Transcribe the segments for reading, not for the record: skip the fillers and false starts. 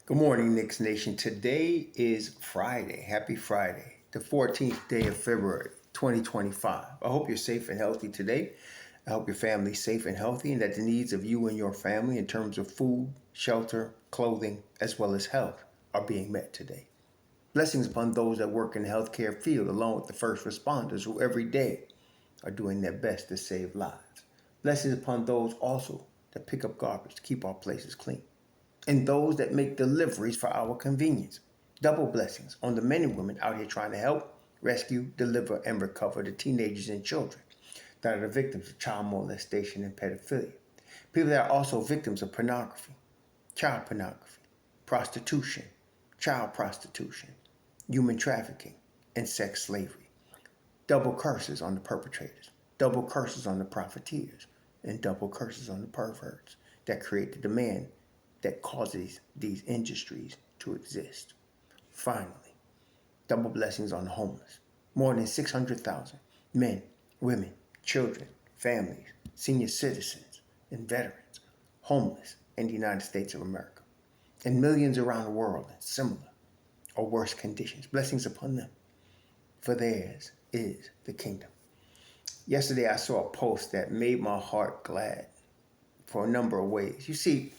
Good morning, Knicks Nation. Today is Friday. Happy Friday, the 14th day of February, 2025. I hope you're safe and healthy today. I hope your family's safe and healthy and that the needs of you and your family in terms of food, shelter, clothing, as well as health are being met today. Blessings upon those that work in the healthcare field, along with the first responders who every day are doing their best to save lives. Blessings upon those also that pick up garbage to keep our places clean, and those that make deliveries for our convenience. Double blessings on the men and women out here trying to help, rescue, deliver, and recover the teenagers and children that are the victims of child molestation and pedophilia. People that are also victims of pornography, child pornography, prostitution, child prostitution, human trafficking, and sex slavery. Double curses on the perpetrators, double curses on the profiteers, and double curses on the perverts that create the demand that causes these industries to exist. Finally, double blessings on the homeless. More than 600,000 men, women, children, families, senior citizens, and veterans homeless in the United States of America, and millions around the world in similar or worse conditions. Blessings upon them, for theirs is the kingdom. Yesterday, I saw a post that made my heart glad for a number of ways. You see,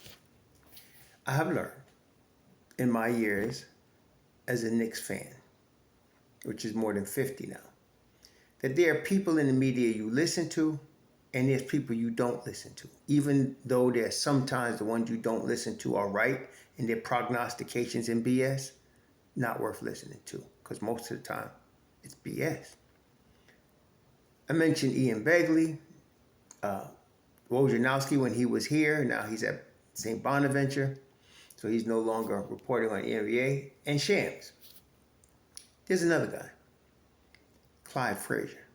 I have learned in my years as a Knicks fan, which is more than 50 now, that there are people in the media you listen to and there's people you don't listen to. Even though there's sometimes the ones you don't listen to are right and their prognostications and BS, not worth listening to, because most of the time it's BS. I mentioned Ian Begley, Wojnarowski when he was here. Now he's at St. Bonaventure, so he's no longer reporting on the NBA. And Shams. There's another guy, Clyde Frazier.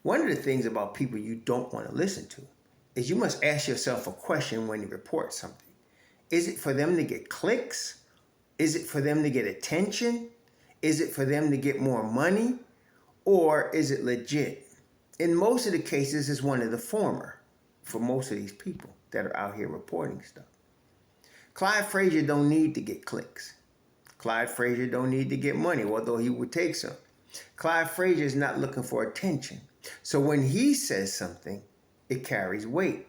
One of the things about people you don't want to listen to is you must ask yourself a question when you report something. Is it for them to get clicks? Is it for them to get attention? Is it for them to get more money? Or is it legit? In most of the cases, it's one of the former for most of these people that are out here reporting stuff. Clyde Frazier don't need to get clicks. Clyde Frazier don't need to get money, although he would take some. Clyde Frazier is not looking for attention. So when he says something, it carries weight.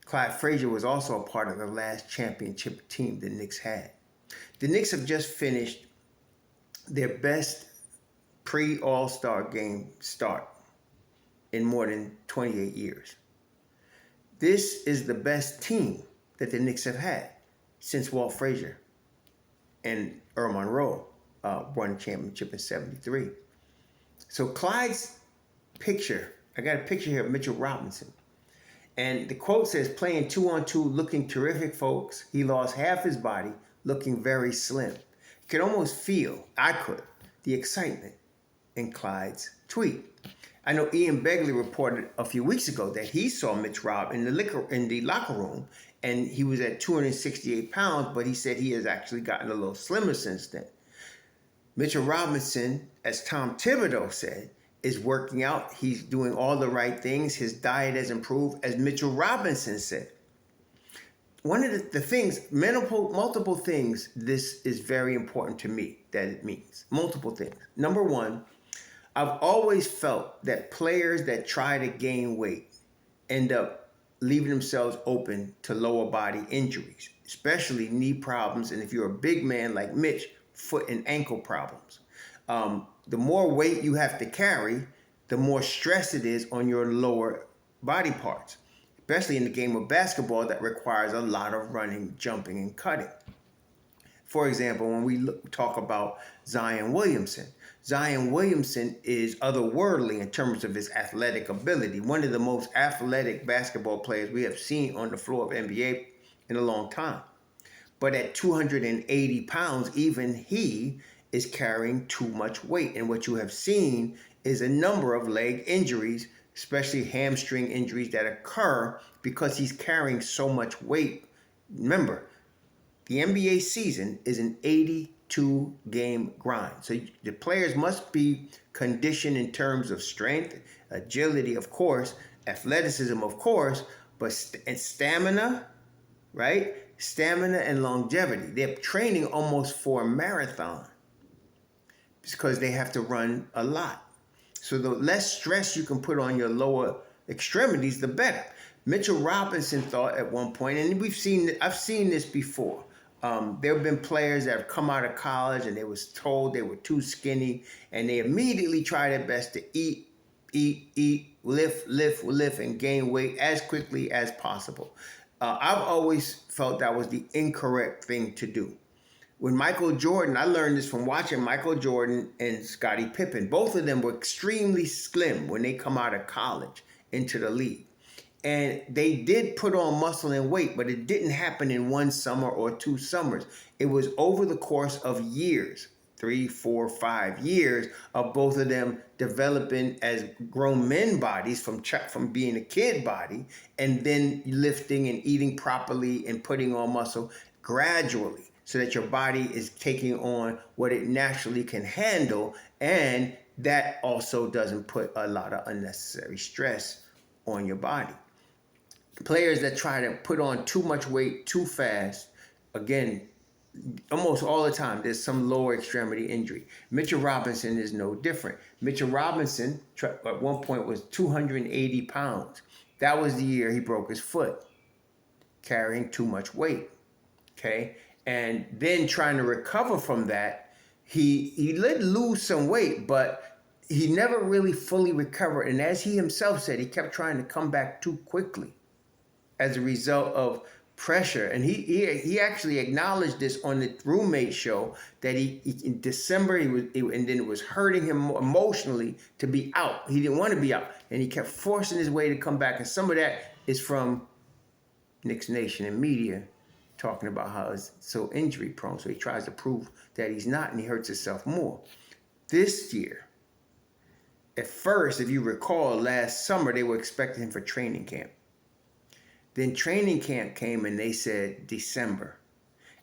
Clyde Frazier was also a part of the last championship team the Knicks had. The Knicks have just finished their best pre-All-Star game start in more than 28 years. This is the best team that the Knicks have had since Walt Frazier and Earl Monroe won the championship in '73. So Clyde's picture, I got a picture here of Mitchell Robinson. And the quote says, playing 2-on-2, looking terrific, folks. He lost half his body, looking very slim. You could almost feel, I could, the excitement in Clyde's tweet. I know Ian Begley reported a few weeks ago that he saw Mitch Rob in the locker room, and he was at 268 pounds, but he said he has actually gotten a little slimmer since then. Mitchell Robinson, as Tom Thibodeau said, is working out. He's doing all the right things. His diet has improved, as Mitchell Robinson said. One of the things, multiple things, this is very important to me that it means. Multiple things. Number one, I've always felt that players that try to gain weight end up leaving themselves open to lower body injuries, especially knee problems. And if you're a big man like Mitch, foot and ankle problems. The more weight you have to carry, the more stress it is on your lower body parts, especially in the game of basketball that requires a lot of running, jumping, and cutting. For example, when we talk about Zion Williamson is otherworldly in terms of his athletic ability. One of the most athletic basketball players we have seen on the floor of NBA in a long time. But at 280 pounds, even he is carrying too much weight. And what you have seen is a number of leg injuries, especially hamstring injuries that occur because he's carrying so much weight. Remember, the NBA season is an 82-game grind. So the players must be conditioned in terms of strength, agility, of course, athleticism, of course, but and stamina, right? stamina and longevity. They're training almost for a marathon because they have to run a lot. So the less stress you can put on your lower extremities, the better. Mitchell Robinson thought at one point, and I've seen this before. There have been players that have come out of college and they was told they were too skinny, and they immediately try their best to eat, lift, and gain weight as quickly as possible. I've always felt that was the incorrect thing to do. When Michael Jordan, I learned this from watching Michael Jordan and Scottie Pippen. Both of them were extremely slim when they come out of college into the league. And they did put on muscle and weight, but it didn't happen in one summer or 2 summers. It was over the course of years, 3, 4, 5 years of both of them developing as grown men bodies from being a kid body, and then lifting and eating properly and putting on muscle gradually, so that your body is taking on what it naturally can handle, and that also doesn't put a lot of unnecessary stress on your body. Players that try to put on too much weight too fast, again, almost all the time, there's some lower extremity injury. Mitchell Robinson is no different. Mitchell Robinson at one point was 280 pounds. That was the year he broke his foot, carrying too much weight. Okay? And then trying to recover from that, he did lose some weight, but he never really fully recovered. And as he himself said, he kept trying to come back too quickly as a result of pressure. And he actually acknowledged this on the roommate show, that he in December and then it was hurting him emotionally to be out. He didn't want to be out, and he kept forcing his way to come back. And some of that is from Knicks Nation and media talking about how he's so injury prone. So he tries to prove that he's not, and he hurts himself more. This year, at first, if you recall, last summer, they were expecting him for training camp. Then training camp came and they said December.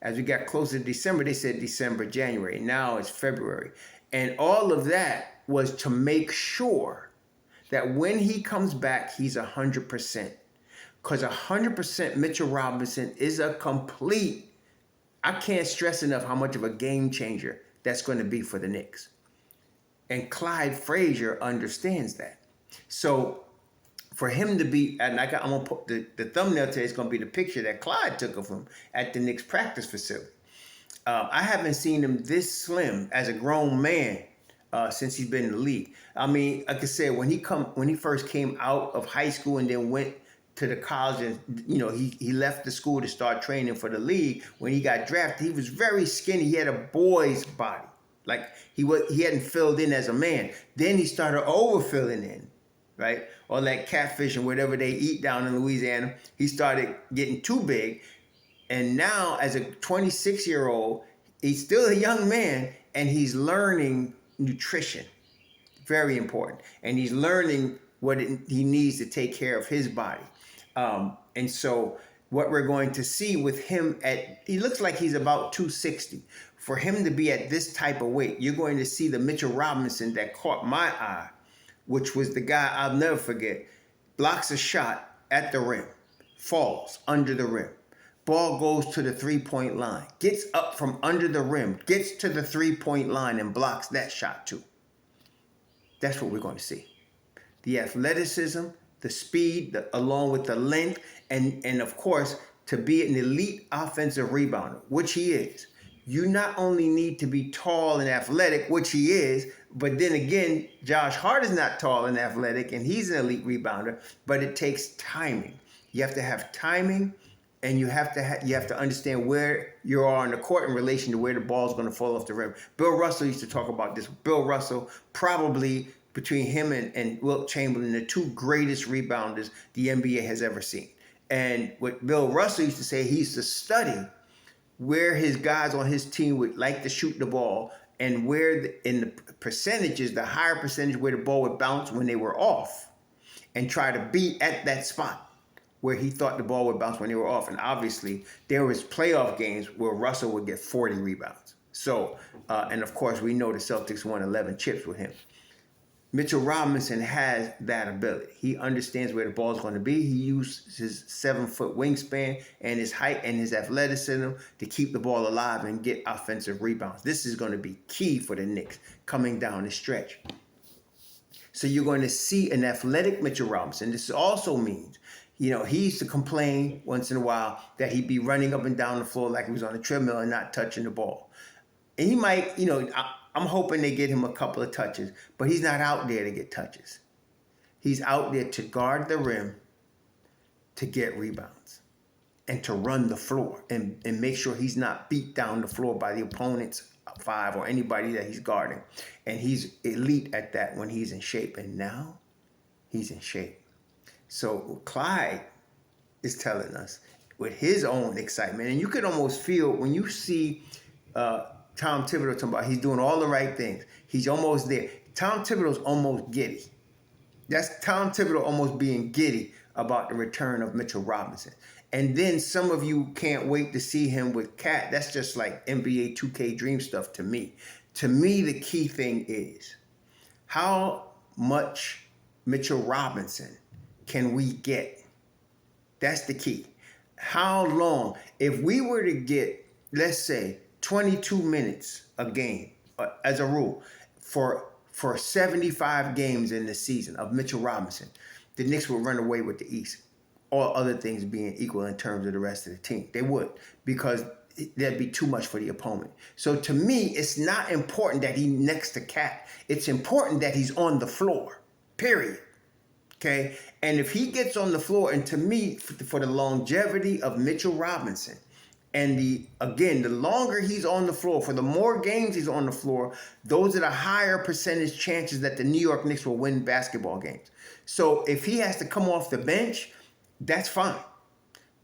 As we got closer to December, they said December, January. Now it's February. And all of that was to make sure that when he comes back, he's 100%. Because 100% Mitchell Robinson is a complete, I can't stress enough how much of a game changer that's going to be for the Knicks. And Clyde Frazier understands that. So for him to be, and I'm going to put the thumbnail today is going to be the picture that Clyde took of him at the Knicks practice facility. I haven't seen him this slim as a grown man since he's been in the league. I mean, like I said, when he first came out of high school and then went to the college, and he left the school to start training for the league. When he got drafted, he was very skinny. He had a boy's body, like he hadn't filled in as a man. Then he started overfilling in, right? All that catfish and whatever they eat down in Louisiana. He started getting too big, and now as a 26-year-old, he's still a young man, and he's learning nutrition, very important, and he's learning what he needs to take care of his body. And so what we're going to see with him he looks like he's about 260. For him to be at this type of weight, you're going to see the Mitchell Robinson that caught my eye, which was the guy I'll never forget. Blocks a shot at the rim, falls under the rim. Ball goes to the 3-point line, gets up from under the rim, gets to the 3-point line and blocks that shot too. That's what we're going to see. The athleticism, the speed, along with the length, and of course, to be an elite offensive rebounder, which he is. You not only need to be tall and athletic, which he is, but then again, Josh Hart is not tall and athletic, and he's an elite rebounder, but it takes timing. You have to have timing, and you have to understand where you are on the court in relation to where the ball is going to fall off the rim. Bill Russell used to talk about this. Bill Russell, probably between him and Wilt Chamberlain, the two greatest rebounders the NBA has ever seen. And what Bill Russell used to say, he used to study where his guys on his team would like to shoot the ball, and where in the percentages, the higher percentage where the ball would bounce when they were off, and try to be at that spot where he thought the ball would bounce when they were off. And obviously, there was playoff games where Russell would get 40 rebounds. So, and of course, we know the Celtics won 11 chips with him. Mitchell Robinson has that ability. He understands where the ball is going to be. He uses his 7-foot wingspan and his height and his athleticism to keep the ball alive and get offensive rebounds. This is going to be key for the Knicks coming down the stretch. So you're going to see an athletic Mitchell Robinson. This also means, he used to complain once in a while that he'd be running up and down the floor like he was on a treadmill and not touching the ball. And he might, I'm hoping they get him a couple of touches, but he's not out there to get touches. He's out there to guard the rim, to get rebounds, and to run the floor and make sure he's not beat down the floor by the opponent's 5 or anybody that he's guarding. And he's elite at that when he's in shape. And now he's in shape. So Clyde is telling us with his own excitement, and you could almost feel when you see Tom Thibodeau talking about he's doing all the right things. He's almost there. Tom Thibodeau's almost giddy. That's Tom Thibodeau almost being giddy about the return of Mitchell Robinson. And then some of you can't wait to see him with Cat. That's just like NBA 2K dream stuff to me. To me, the key thing is how much Mitchell Robinson can we get? That's the key. How long? If we were to get, let's say, 22 minutes a game as a rule for 75 games in the season of Mitchell Robinson, the Knicks would run away with the East. All other things being equal in terms of the rest of the team. They would, because that'd be too much for the opponent. So to me, it's not important that he's next to Cat. It's important that he's on the floor, period. Okay? And if he gets on the floor, and to me, for the longevity of Mitchell Robinson, and the longer he's on the floor, for the more games he's on the floor, those are the higher percentage chances that the New York Knicks will win basketball games. So if he has to come off the bench, that's fine.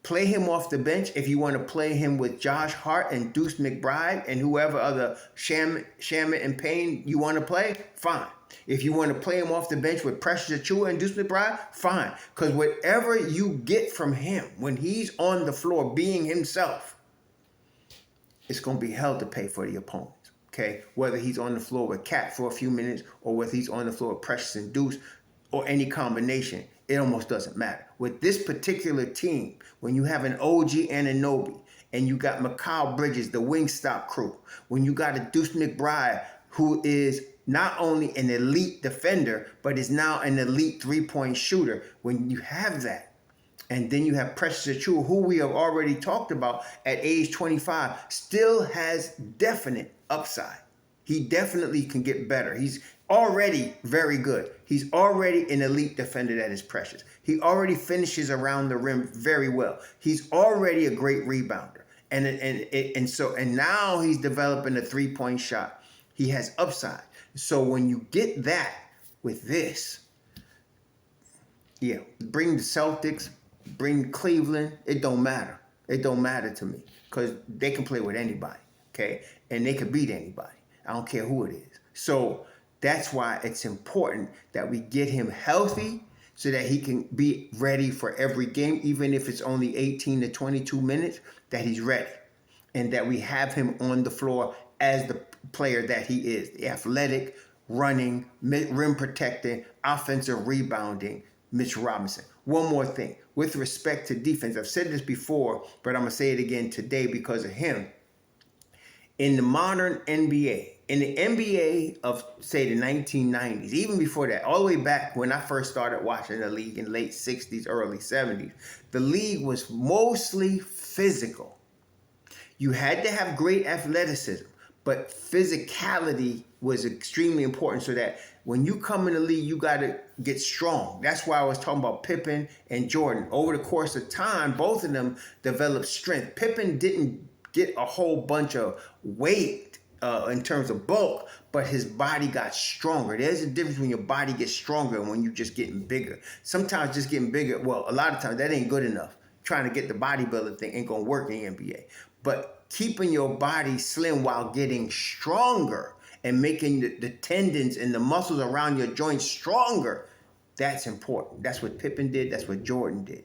Play him off the bench. If you want to play him with Josh Hart and Deuce McBride and whoever other Shamet and Payne you want to play, fine. If you want to play him off the bench with Precious Achiuwa and Deuce McBride, fine. Because whatever you get from him when he's on the floor being himself, it's going to be hell to pay for the opponents, okay? Whether he's on the floor with Cat for a few minutes or whether he's on the floor with Precious and Deuce or any combination, it almost doesn't matter. With this particular team, when you have an OG Anunoby and you got Mikal Bridges, the Wingstop crew, when you got a Deuce McBride who is not only an elite defender, but is now an elite three-point shooter, when you have that, and then you have Precious Achiuwa, who we have already talked about at age 25, still has definite upside. He definitely can get better. He's already very good. He's already an elite defender that is Precious. He already finishes around the rim very well. He's already a great rebounder. And now he's developing a three-point shot. He has upside. So when you get that with this, bring the Celtics, bring Cleveland, it don't matter. It don't matter to me because they can play with anybody, okay? And they can beat anybody. I don't care who it is. So that's why it's important that we get him healthy so that he can be ready for every game, even if it's only 18 to 22 minutes, that he's ready. And that we have him on the floor as the player that he is, the athletic, running, rim protecting, offensive rebounding Mitchell Robinson. One more thing. With respect to defense, I've said this before, but I'm going to say it again today because of him. In the modern NBA, in the NBA of, say, the 1990s, even before that, all the way back when I first started watching the league in late 60s, early 70s, the league was mostly physical. You had to have great athleticism, but physicality was extremely important so that when you come in the league, you got to get strong. That's why I was talking about Pippen and Jordan. Over the course of time, both of them developed strength. Pippen didn't get a whole bunch of weight in terms of bulk, but his body got stronger. There's a difference when your body gets stronger and when you're just getting bigger. Sometimes just getting bigger, well, a lot of times that ain't good enough. Trying to get the bodybuilder thing ain't going to work in the NBA. But keeping your body slim while getting stronger and making the tendons and the muscles around your joints stronger, that's important. That's what Pippen did. That's what Jordan did.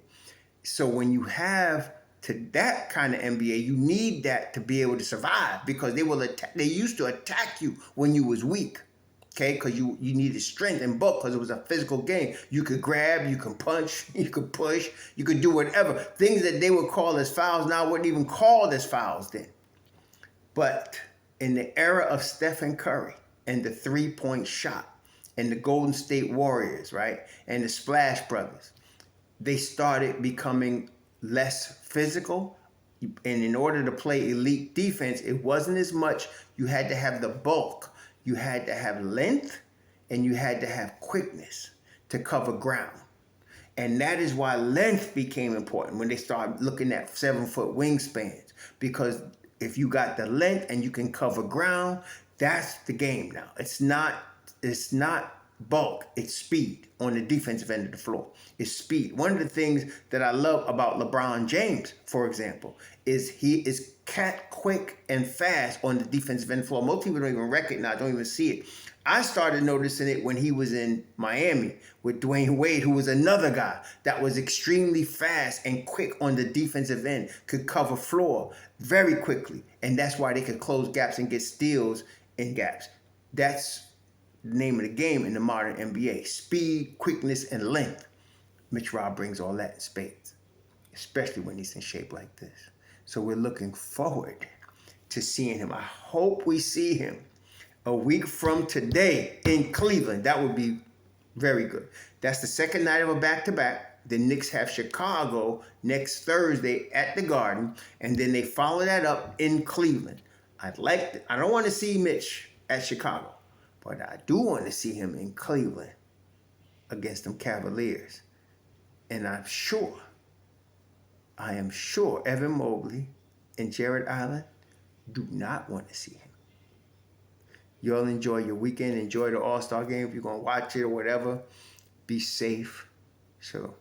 So when you have to that kind of NBA, you need that to be able to survive because they used to attack you when you was weak. Okay, because you needed strength and bulk because it was a physical game. You could grab, you could punch, you could push, you could do whatever. Things that they would call as fouls now weren't even called as fouls then. But in the era of Stephen Curry and the three-point shot and the Golden State Warriors, right, and the Splash Brothers, they started becoming less physical. And in order to play elite defense, it wasn't as much. You had to have the bulk. You had to have length, and you had to have quickness to cover ground. And that is why length became important when they started looking at 7-foot wingspans. Because if you got the length and you can cover ground, that's the game now. It's not bulk, it's speed on the defensive end of the floor. It's speed. One of the things that I love about LeBron James, for example, is he is cat quick and fast on the defensive end of the floor. Most people don't even recognize, don't even see it. I started noticing it when he was in Miami with Dwayne Wade, who was another guy that was extremely fast and quick on the defensive end, could cover floor very quickly. And that's why they could close gaps and get steals in gaps. That's the name of the game in the modern NBA. Speed, quickness, and length. Mitch Rob brings all that in spades, especially when he's in shape like this. So we're looking forward to seeing him. I hope we see him a week from today in Cleveland. That would be very good. That's the second night of a back-to-back. The Knicks have Chicago next Thursday at the Garden, and then they follow that up in Cleveland. I don't want to see Mitch at Chicago, but I do want to see him in Cleveland against them Cavaliers. And I am sure Evan Mobley and Jared Allen do not want to see him. Y'all enjoy your weekend. Enjoy the All-Star game if you're going to watch it or whatever. Be safe. Shalom.